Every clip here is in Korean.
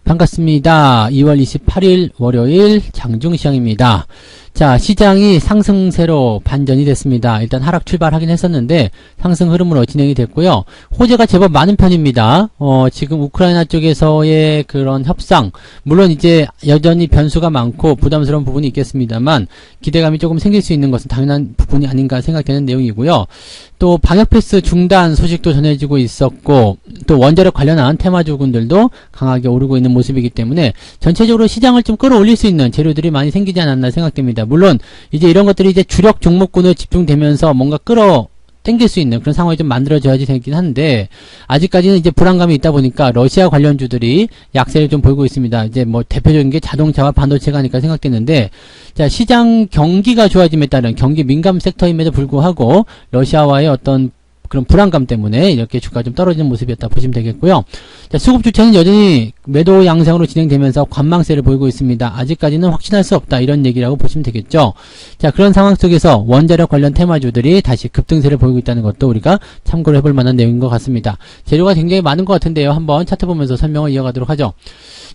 반갑습니다. 2월 28일 월요일 장중시장입니다. 자, 시장이 상승세로 반전이 됐습니다. 일단 하락 출발하긴 했었는데 상승 흐름으로 진행이 됐고요. 호재가 제법 많은 편입니다. 지금 우크라이나 쪽에서의 그런 협상, 물론 이제 여전히 변수가 많고 부담스러운 부분이 있겠습니다만 기대감이 조금 생길 수 있는 것은 당연한 부분이 아닌가 생각되는 내용이고요. 또 방역 패스 중단 소식도 전해지고 있었고, 또 원자력 관련한 테마주군들도 강하게 오르고 있는 모습이기 때문에 전체적으로 시장을 좀 끌어올릴 수 있는 재료들이 많이 생기지 않았나 생각됩니다. 물론 이제 이런 것들이 이제 주력 종목군으로 집중되면서 뭔가 땡길 수 있는 그런 상황이 좀 만들어져야지 되긴 한데, 아직까지는 이제 불안감이 있다 보니까 러시아 관련주들이 약세를 좀 보이고 있습니다. 이제 뭐 대표적인 게 자동차와 반도체가 아닐까 생각되는데, 자, 시장 경기가 좋아짐에 따른 경기 민감 섹터임에도 불구하고 러시아와의 어떤 그런 불안감 때문에 이렇게 주가가 좀 떨어지는 모습이었다 보시면 되겠고요. 자, 수급 주체는 여전히 매도 양상으로 진행되면서 관망세를 보이고 있습니다. 아직까지는 확신할 수 없다, 이런 얘기라고 보시면 되겠죠. 자, 그런 상황 속에서 원자력 관련 테마주들이 다시 급등세를 보이고 있다는 것도 우리가 참고를 해볼 만한 내용인 것 같습니다. 재료가 굉장히 많은 것 같은데요. 한번 차트 보면서 설명을 이어가도록 하죠.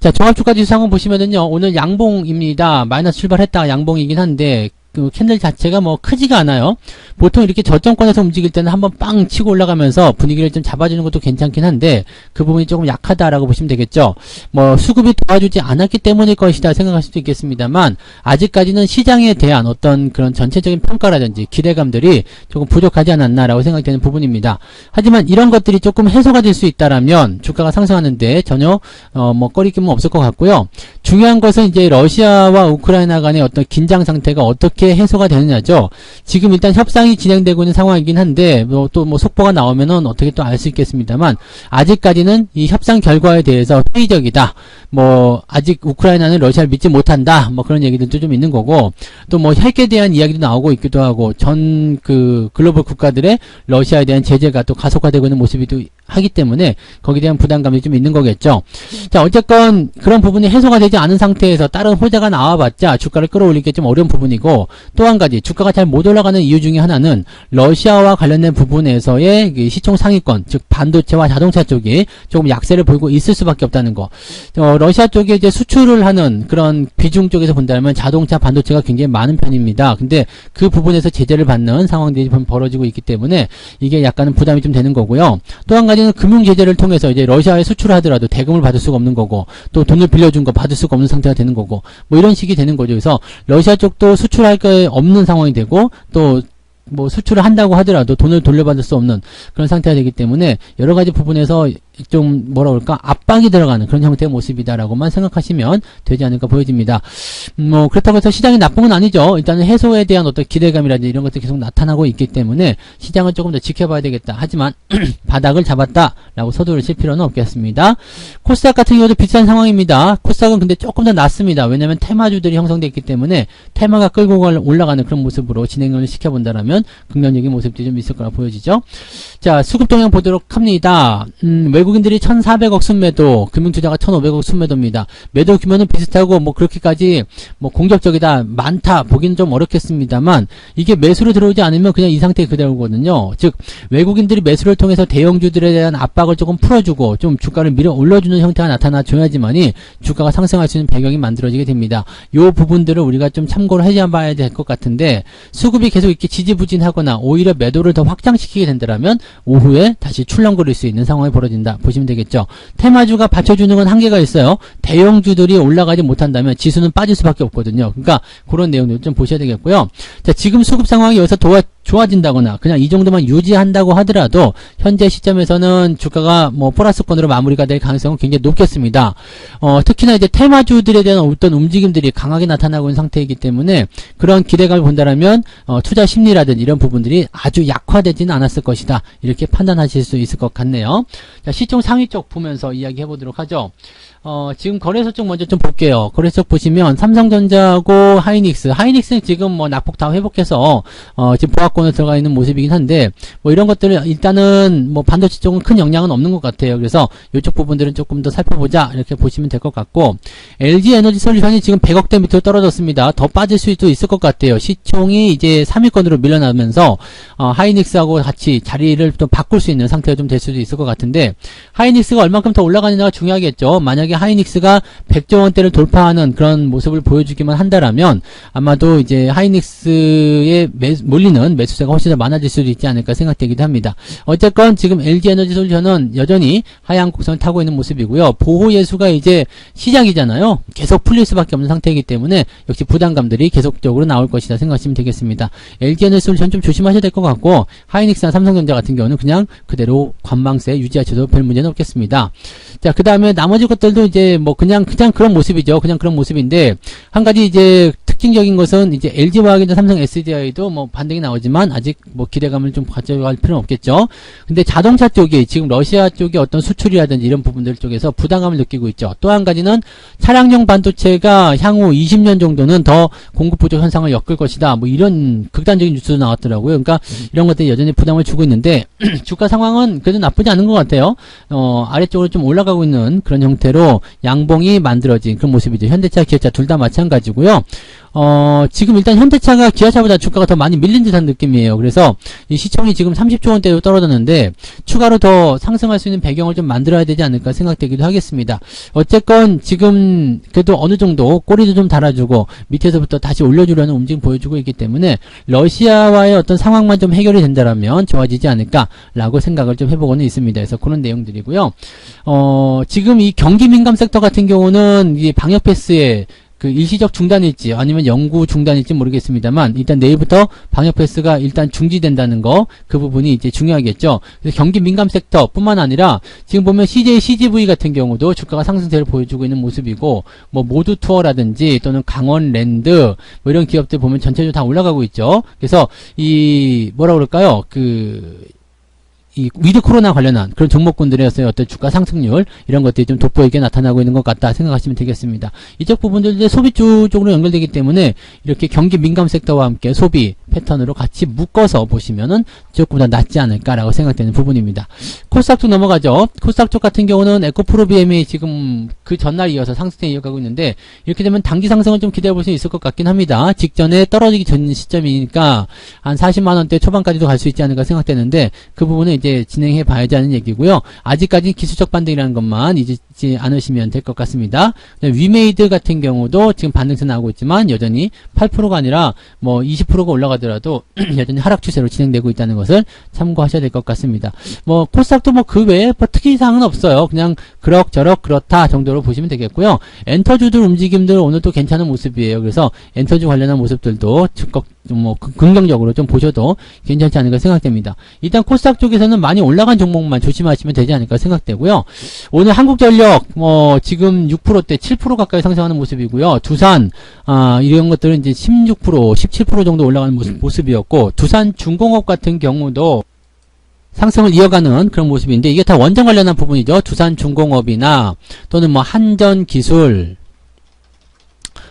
자, 종합주가지수 상황 보시면은요, 오늘 양봉입니다. 마이너스 출발했다가 양봉이긴 한데 그 캔들 자체가 뭐 크지가 않아요. 보통 이렇게 저점권에서 움직일 때는 한번 빵 치고 올라가면서 분위기를 좀 잡아주는 것도 괜찮긴 한데 그 부분이 조금 약하다라고 보시면 되겠죠. 뭐 수급이 도와주지 않았기 때문일 것이다 생각할 수도 있겠습니다만, 아직까지는 시장에 대한 어떤 그런 전체적인 평가라든지 기대감들이 조금 부족하지 않았나라고 생각되는 부분입니다. 하지만 이런 것들이 조금 해소가 될 수 있다라면 주가가 상승하는데 전혀 뭐 꺼리낌은 없을 것 같고요. 중요한 것은 이제 러시아와 우크라이나 간의 어떤 긴장 상태가 어떻게 해소가 되느냐죠. 지금 일단 협상이 진행되고 있는 상황이긴 한데 또 뭐 속보가 나오면은 어떻게 또 알 수 있겠습니다만, 아직까지는 이 협상 결과에 대해서 회의적이다, 뭐 아직 우크라이나는 러시아를 믿지 못한다, 뭐 그런 얘기들도 좀 있는 거고, 또 뭐 핵에 대한 이야기도 나오고 있기도 하고, 전 그 글로벌 국가들의 러시아에 대한 제재가 또 가속화되고 있는 모습이도 하기 때문에 거기에 대한 부담감이 좀 있는 거겠죠. 자, 어쨌건 그런 부분이 해소가 되지 않은 상태에서 다른 호재가 나와봤자 주가를 끌어올리기 좀 어려운 부분이고, 또 한 가지 주가가 잘 못 올라가는 이유 중에 하나는 러시아와 관련된 부분에서의 시총 상위권, 즉 반도체와 자동차 쪽이 조금 약세를 보이고 있을 수밖에 없다는 거. 러시아 쪽에 이제 수출을 하는 그런 비중 쪽에서 본다면 자동차, 반도체가 굉장히 많은 편입니다. 근데 그 부분에서 제재를 받는 상황들이 벌어지고 있기 때문에 이게 약간은 부담이 좀 되는 거고요. 또 한 가지는 금융 제재를 통해서 이제 러시아에 수출을 하더라도 대금을 받을 수가 없는 거고, 또 돈을 빌려준 거 받을 수가 없는 상태가 되는 거고, 뭐 이런 식이 되는 거죠. 그래서 러시아 쪽도 수출할 게 없는 상황이 되고, 또 뭐 수출을 한다고 하더라도 돈을 돌려받을 수 없는 그런 상태가 되기 때문에 여러 가지 부분에서 좀 뭐라 그럴까, 압박이 들어가는 그런 형태의 모습이다라고만 생각하시면 되지 않을까 보여집니다. 뭐 그렇다고 해서 시장이 나쁜 건 아니죠. 일단은 해소에 대한 어떤 기대감이라든지 이런 것들이 계속 나타나고 있기 때문에 시장은 조금 더 지켜봐야 되겠다. 하지만 바닥을 잡았다라고 서두를 칠 필요는 없겠습니다. 코스닥 같은 경우도 비슷한 상황입니다. 코스닥은 근데 조금 더 낫습니다. 왜냐하면 테마주들이 형성됐기 때문에 테마가 끌고 올라가는 그런 모습으로 진행을 시켜본다라면 긍정적인 모습들이 좀 있을 거라 보여지죠. 자, 수급 동향 보도록 합니다. 외국인들이 1,400억 순매도, 금융투자가 1,500억 순매도입니다. 매도 규모는 비슷하고 뭐 그렇게까지 뭐 공격적이다, 많다 보기는 좀 어렵겠습니다만, 이게 매수로 들어오지 않으면 그냥 이 상태 그대로거든요. 즉 외국인들이 매수를 통해서 대형주들에 대한 압박을 조금 풀어주고 좀 주가를 밀어 올려주는 형태가 나타나줘야지만이 주가가 상승할 수 있는 배경이 만들어지게 됩니다. 요 부분들을 우리가 좀 참고를 해봐야 될 것 같은데, 수급이 계속 이렇게 지지부진하거나 오히려 매도를 더 확장시키게 된다면 오후에 다시 출렁거릴 수 있는 상황이 벌어진다 보시면 되겠죠. 테마주가 받쳐주는 건 한계가 있어요. 대형주들이 올라가지 못한다면 지수는 빠질 수밖에 없거든요. 그러니까 그런 내용들 좀 보셔야 되겠고요. 자, 지금 수급 상황이 여기서 좋아진다거나 그냥 이 정도만 유지한다고 하더라도 현재 시점에서는 주가가 뭐 플러스권으로 마무리가 될 가능성은 굉장히 높겠습니다. 특히나 이제 테마주들에 대한 어떤 움직임들이 강하게 나타나고 있는 상태이기 때문에 그런 기대감을 본다라면 투자 심리라든지 이런 부분들이 아주 약화되지는 않았을 것이다, 이렇게 판단하실 수 있을 것 같네요. 자, 시총 상위 쪽 보면서 이야기 해보도록 하죠. 지금 거래소 쪽 먼저 좀 볼게요. 거래소 쪽 보시면 삼성전자하고 하이닉스는 지금 뭐 낙폭 다 회복해서 지금 보합권에 들어가 있는 모습이긴 한데, 뭐 이런 것들은 일단은 뭐 반도체 쪽은 큰 영향은 없는 것 같아요. 그래서 이쪽 부분들은 조금 더 살펴보자, 이렇게 보시면 될 것 같고, LG 에너지 솔루션이 지금 100억대 밑으로 떨어졌습니다. 더 빠질 수도 있을 것 같아요. 시총이 이제 3위권으로 밀려나면서 하이닉스하고 같이 자리를 또 바꿀 수 있는 상태가 좀 될 수도 있을 것 같은데, 하이닉스가 얼만큼 더 올라가느냐가 중요하겠죠. 만약에 만약에 하이닉스가 100조 원대를 돌파하는 그런 모습을 보여주기만 한다라면 아마도 이제 하이닉스에 몰리는 매수세가 훨씬 더 많아질 수도 있지 않을까 생각되기도 합니다. 어쨌건 지금 LG에너지솔루션은 여전히 하향 곡선을 타고 있는 모습이고요. 보호 예수가 이제 시작이잖아요. 계속 풀릴 수밖에 없는 상태이기 때문에 역시 부담감들이 계속적으로 나올 것이다 생각하시면 되겠습니다. LG에너지솔루션 좀 조심하셔야 될 것 같고 하이닉스나 삼성전자 같은 경우는 그냥 그대로 관망세 유지하셔도 별 문제는 없겠습니다. 자, 그 다음에 나머지 것들도 이제 뭐 그냥 그런 모습이죠. 그냥 그런 모습인데 한 가지 이제 특징적인 것은 이제 LG화학이나 삼성 SDI도 뭐 반등이 나오지만 아직 뭐 기대감을 좀 가져갈 필요는 없겠죠. 근데 자동차 쪽이 지금 러시아 쪽의 어떤 수출이라든지 이런 부분들 쪽에서 부담감을 느끼고 있죠. 또 한 가지는 차량용 반도체가 향후 20년 정도는 더 공급 부족 현상을 엮을 것이다. 뭐 이런 극단적인 뉴스도 나왔더라고요. 그러니까 이런 것들이 여전히 부담을 주고 있는데 주가 상황은 그래도 나쁘지 않은 것 같아요. 아래쪽으로 좀 올라가고 있는 그런 형태로 양봉이 만들어진 그런 모습이죠. 현대차, 기아차 둘 다 마찬가지고요. 지금 일단 현대차가 기아차보다 주가가 더 많이 밀린 듯한 느낌이에요. 그래서 이 시총이 지금 30조 원대로 떨어졌는데 추가로 더 상승할 수 있는 배경을 좀 만들어야 되지 않을까 생각되기도 하겠습니다. 어쨌건 지금 그래도 어느 정도 꼬리도 좀 달아주고 밑에서부터 다시 올려주려는 움직임 보여주고 있기 때문에 러시아와의 어떤 상황만 좀 해결이 된다라면 좋아지지 않을까라고 생각을 좀 해보고는 있습니다. 그래서 그런 내용들이고요. 지금 이 경기 민감 섹터 같은 경우는 이 방역 패스에 그 일시적 중단일지 아니면 영구 중단일지 모르겠습니다만 일단 내일부터 방역 패스가 일단 중지된다는 거 그 부분이 이제 중요하겠죠. 그래서 경기 민감 섹터 뿐만 아니라 지금 보면 CJ, CGV 같은 경우도 주가가 상승세를 보여주고 있는 모습이고 뭐 모두 투어라든지 또는 강원랜드 뭐 이런 기업들 보면 전체적으로 다 올라가고 있죠. 그래서 이 뭐라 그럴까요? 이 위드 코로나 관련한 그런 종목군들의 어떤 주가 상승률 이런 것들이 좀 돋보이게 나타나고 있는 것 같다 생각하시면 되겠습니다. 이쪽 부분들 이제 소비주 쪽으로 연결되기 때문에 이렇게 경기 민감 섹터와 함께 소비 패턴으로 같이 묶어서 보시면은 조금 더 낫지 않을까라고 생각되는 부분입니다. 코스닥 쪽 넘어가죠. 코스닥 쪽 같은 경우는 에코프로비엠이 지금 그 전날 이어서 상승에 이어가고 있는데 이렇게 되면 단기 상승을 좀 기대해 볼 수 있을 것 같긴 합니다. 직전에 떨어지기 전 시점이니까 한 40만 원대 초반까지도 갈 수 있지 않을까 생각되는데 그 부분은 이제 진행해 봐야지 하는 얘기고요. 아직까지 기술적 반등이라는 것만 잊지 않으시면 될 것 같습니다. 위메이드 같은 경우도 지금 반등세 나오고 있지만 여전히 8%가 아니라 뭐 20%가 올라가더라도 여전히 하락 추세로 진행되고 있다는 것을 참고하셔야 될 것 같습니다. 뭐 코스닥도 뭐 그 외에 뭐 특이사항은 없어요. 그냥 그럭저럭 그렇다 정도로 보시면 되겠고요. 엔터주들 움직임들 오늘도 괜찮은 모습이에요. 그래서 엔터주 관련한 모습들도 적극 뭐 긍정적으로 좀 보셔도 괜찮지 않을까 생각됩니다. 일단 코스닥 쪽에서는 많이 올라간 종목만 조심하시면 되지 않을까 생각되고요. 오늘 한국전력 지금 6%대 7% 가까이 상승하는 모습이고요. 두산 이런 것들은 이제 16% 17% 정도 올라가는 모습이었고 두산중공업 같은 경우도 상승을 이어가는 그런 모습인데 이게 다 원전 관련한 부분이죠. 두산중공업이나 또는 뭐 한전기술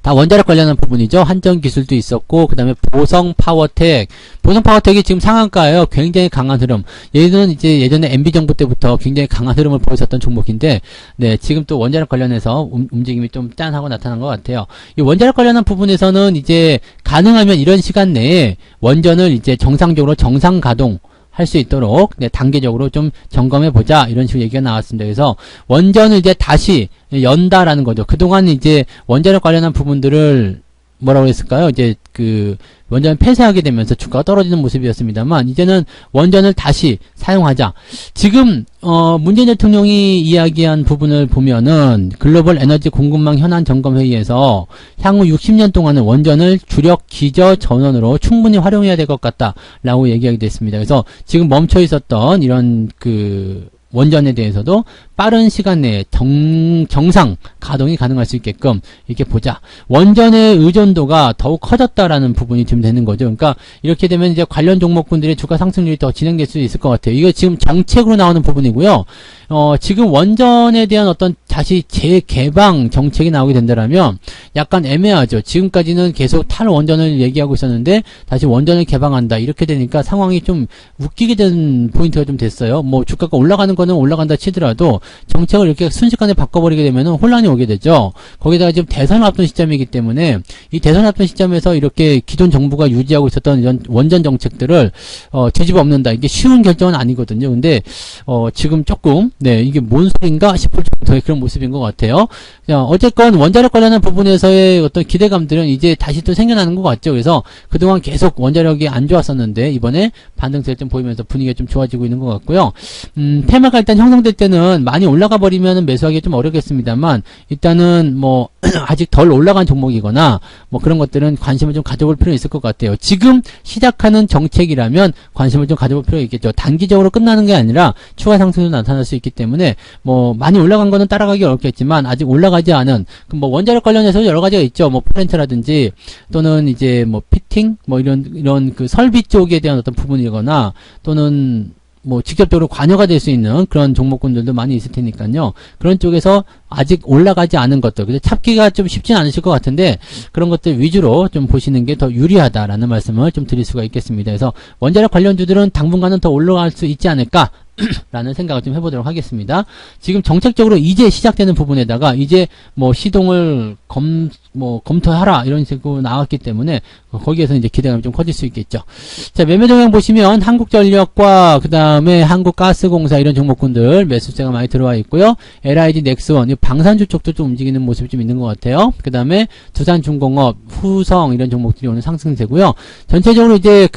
다 원자력 관련한 부분이죠. 한전기술도 있었고 그 다음에 보성파워텍 보성파워텍이 지금 상한가예요. 굉장히 강한 흐름. 얘는 이제 예전에 MB정부 때부터 굉장히 강한 흐름을 보였었던 종목인데 네 지금 또 원자력 관련해서 움직임이 좀 짠하고 나타난 것 같아요. 이 원자력 관련한 부분에서는 이제 가능하면 이런 시간 내에 원전을 이제 정상적으로 정상 가동 할 수 있도록 단계적으로 좀 점검해 보자 이런 식으로 얘기가 나왔습니다. 그래서 원전을 이제 다시 연다라는 거죠. 그동안 이제 원자력 관련한 부분들을 뭐라고 했을까요? 이제 그 원전을 폐쇄하게 되면서 주가가 떨어지는 모습이었습니다만 이제는 원전을 다시 사용하자. 지금 문재인 대통령이 이야기한 부분을 보면은 글로벌 에너지 공급망 현안 점검 회의에서 향후 60년 동안은 원전을 주력 기저 전원으로 충분히 활용해야 될 것 같다라고 얘기하게 됐습니다. 그래서 지금 멈춰 있었던 이런 원전에 대해서도 빠른 시간 내에 정상 가동이 가능할 수 있게끔 이렇게 보자. 원전의 의존도가 더욱 커졌다라는 부분이 지금 되는 거죠. 그러니까 이렇게 되면 이제 관련 종목군들의 주가 상승률이 더 진행될 수 있을 것 같아요. 이거 지금 정책으로 나오는 부분이고요. 지금 원전에 대한 어떤 다시 재개방 정책이 나오게 된다면 약간 애매하죠. 지금까지는 계속 탈원전을 얘기하고 있었는데 다시 원전을 개방한다. 이렇게 되니까 상황이 좀 웃기게 된 포인트가 좀 됐어요. 뭐 주가가 올라가는 거는 올라간다 치더라도 정책을 이렇게 순식간에 바꿔버리게 되면 혼란이 오게 되죠. 거기다가 지금 대선을 앞둔 시점이기 때문에 이 대선 앞둔 시점에서 이렇게 기존 정부가 유지하고 있었던 이런 원전 정책들을 뒤집어 엎는다. 이게 쉬운 결정은 아니거든요. 근데 지금 조금 이게 뭔 소린가 싶을 정도의 그런 모습인 것 같아요. 어쨌건 원자력 관련한 부분에서의 어떤 기대감들은 이제 다시 또 생겨나는 것 같죠. 그래서 그동안 계속 원자력이 안 좋았었는데 이번에 반등세를 좀 보이면서 분위기가 좀 좋아지고 있는 것 같고요. 테마가 일단 형성될 때는 많이 올라가 버리면 매수하기 좀 어렵겠습니다만 일단은 뭐 아직 덜 올라간 종목이거나 뭐 그런 것들은 관심을 좀 가져볼 필요는 있을 것 같아요. 지금 시작하는 정책이라면 관심을 좀 가져볼 필요가 있겠죠. 단기적으로 끝나는 게 아니라 추가 상승도 나타날 수 있기 때문에 뭐 많이 올라간 거는 따라가기 어렵겠지만 아직 올라가지 않은 뭐 원자력 관련해서 여러 가지가 있죠. 뭐 플랜트라든지 또는 이제 뭐 피팅 뭐 이런 그 설비 쪽에 대한 어떤 부분이거나 또는 뭐 직접적으로 관여가 될 수 있는 그런 종목군들도 많이 있을 테니까요. 그런 쪽에서 아직 올라가지 않은 것들, 근데 찾기가 좀 쉽진 않으실 것 같은데 그런 것들 위주로 좀 보시는 게 더 유리하다라는 말씀을 좀 드릴 수가 있겠습니다. 그래서 원자력 관련주들은 당분간은 더 올라갈 수 있지 않을까? 라는 생각을 좀 해보도록 하겠습니다. 지금 정책적으로 이제 시작되는 부분에다가 이제 뭐 시동을 검토하라 이런 식으로 나왔기 때문에 거기에서 이제 기대감이 좀 커질 수 있겠죠. 자, 매매 동향 보시면 한국전력과 그 다음에 한국가스공사 이런 종목군들 매수세가 많이 들어와 있고요. LIG 넥스원, 방산주 쪽도 좀 움직이는 모습이 좀 있는 것 같아요. 그 다음에 두산중공업, 후성 이런 종목들이 오늘 상승세고요. 전체적으로 이제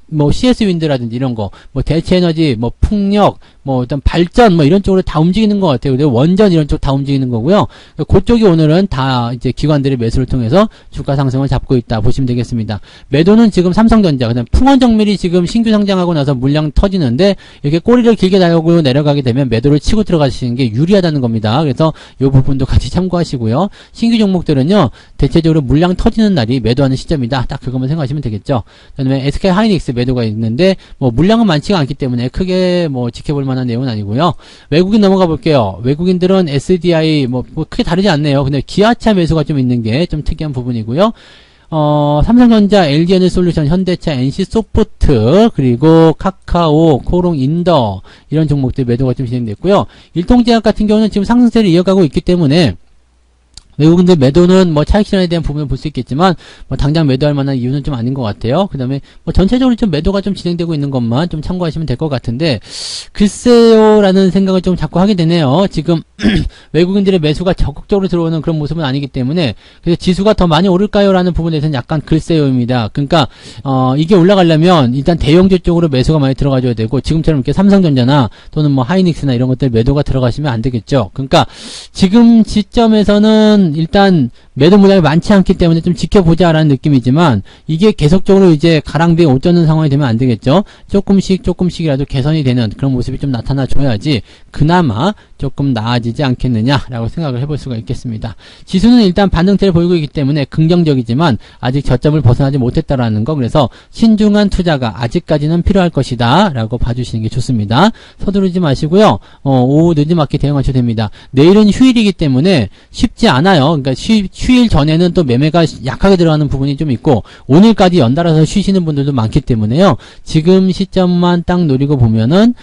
뭐 CS 윈드라든지 이런 거, 뭐 대체에너지, 뭐 풍력, 뭐 일단 발전 뭐 이런 쪽으로 다 움직이는 것 같아요. 그리고 원전 이런 쪽 다 움직이는 거고요. 그쪽이 오늘은 다 이제 기관들의 매수를 통해서 주가 상승을 잡고 있다 보시면 되겠습니다. 매도는 지금 삼성전자, 그다음 풍원정밀이 지금 신규 상장하고 나서 물량 터지는데 이렇게 꼬리를 길게 달고 내려가게 되면 매도를 치고 들어가시는 게 유리하다는 겁니다. 그래서 이 부분도 같이 참고하시고요. 신규 종목들은요 대체적으로 물량 터지는 날이 매도하는 시점이다. 딱 그것만 생각하시면 되겠죠. 그다음에 SK 하이닉스 매도가 있는데 뭐 물량은 많지가 않기 때문에 크게 뭐 지켜볼 만한 내용은 아니고요. 외국인 넘어가 볼게요. 외국인들은 SDI 뭐 크게 다르지 않네요. 근데 기아차 매수가 좀 있는 게 좀 특이한 부분이고요. 삼성전자, LG에너지솔루션, 현대차, NC소프트, 그리고 카카오, 코롱인더 이런 종목들 매도가 좀 진행됐고요. 일통제약 같은 경우는 지금 상승세를 이어가고 있기 때문에 외국인들 매도는 뭐 차익 실현에 대한 부분을 볼 수 있겠지만 뭐 당장 매도할 만한 이유는 좀 아닌 것 같아요. 그 다음에 뭐 전체적으로 좀 매도가 좀 진행되고 있는 것만 좀 참고하시면 될 것 같은데 글쎄요라는 생각을 좀 자꾸 하게 되네요. 지금 외국인들의 매수가 적극적으로 들어오는 그런 모습은 아니기 때문에 그래서 지수가 더 많이 오를까요? 라는 부분에 대해서는 약간 글쎄요입니다. 그러니까 이게 올라가려면 일단 대형주 쪽으로 매수가 많이 들어가줘야 되고 지금처럼 이렇게 삼성전자나 또는 뭐 하이닉스나 이런 것들 매도가 들어가시면 안 되겠죠. 그러니까 지금 시점에서는 일단 매도 물량이 많지 않기 때문에 좀 지켜보자라는 느낌이지만 이게 계속적으로 이제 가랑비에 옷 젖는 상황이 되면 안 되겠죠. 조금씩이라도 개선이 되는 그런 모습이 좀 나타나 줘야지 그나마 조금 나아지지 않겠느냐라고 생각을 해볼 수가 있겠습니다. 지수는 일단 반등세를 보이고 있기 때문에 긍정적이지만 아직 저점을 벗어나지 못했다라는 거, 그래서 신중한 투자가 아직까지는 필요할 것이다 라고 봐주시는 게 좋습니다. 서두르지 마시고요. 오후 늦지막히 대응하셔도 됩니다. 내일은 휴일이기 때문에 쉽지 않아요. 그러니까 휴일 전에는 또 매매가 약하게 들어가는 부분이 좀 있고 오늘까지 연달아서 쉬시는 분들도 많기 때문에요. 지금 시점만 딱 노리고 보면은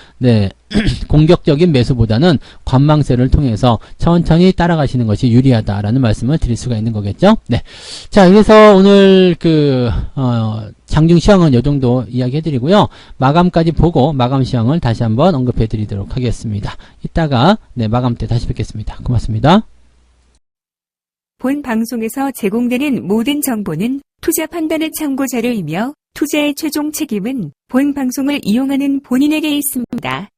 공격적인 매수보다는 관망세를 통해서 천천히 따라가시는 것이 유리하다라는 말씀을 드릴 수가 있는 거겠죠. 네. 자, 그래서 오늘 장중 시황은 이 정도 이야기 해드리고요. 마감까지 보고 마감 시황을 다시 한번 언급해 드리도록 하겠습니다. 이따가 마감 때 다시 뵙겠습니다. 고맙습니다. 본 방송에서 제공되는 모든 정보는 투자 판단의 참고 자료이며 투자의 최종 책임은 본 방송을 이용하는 본인에게 있습니다.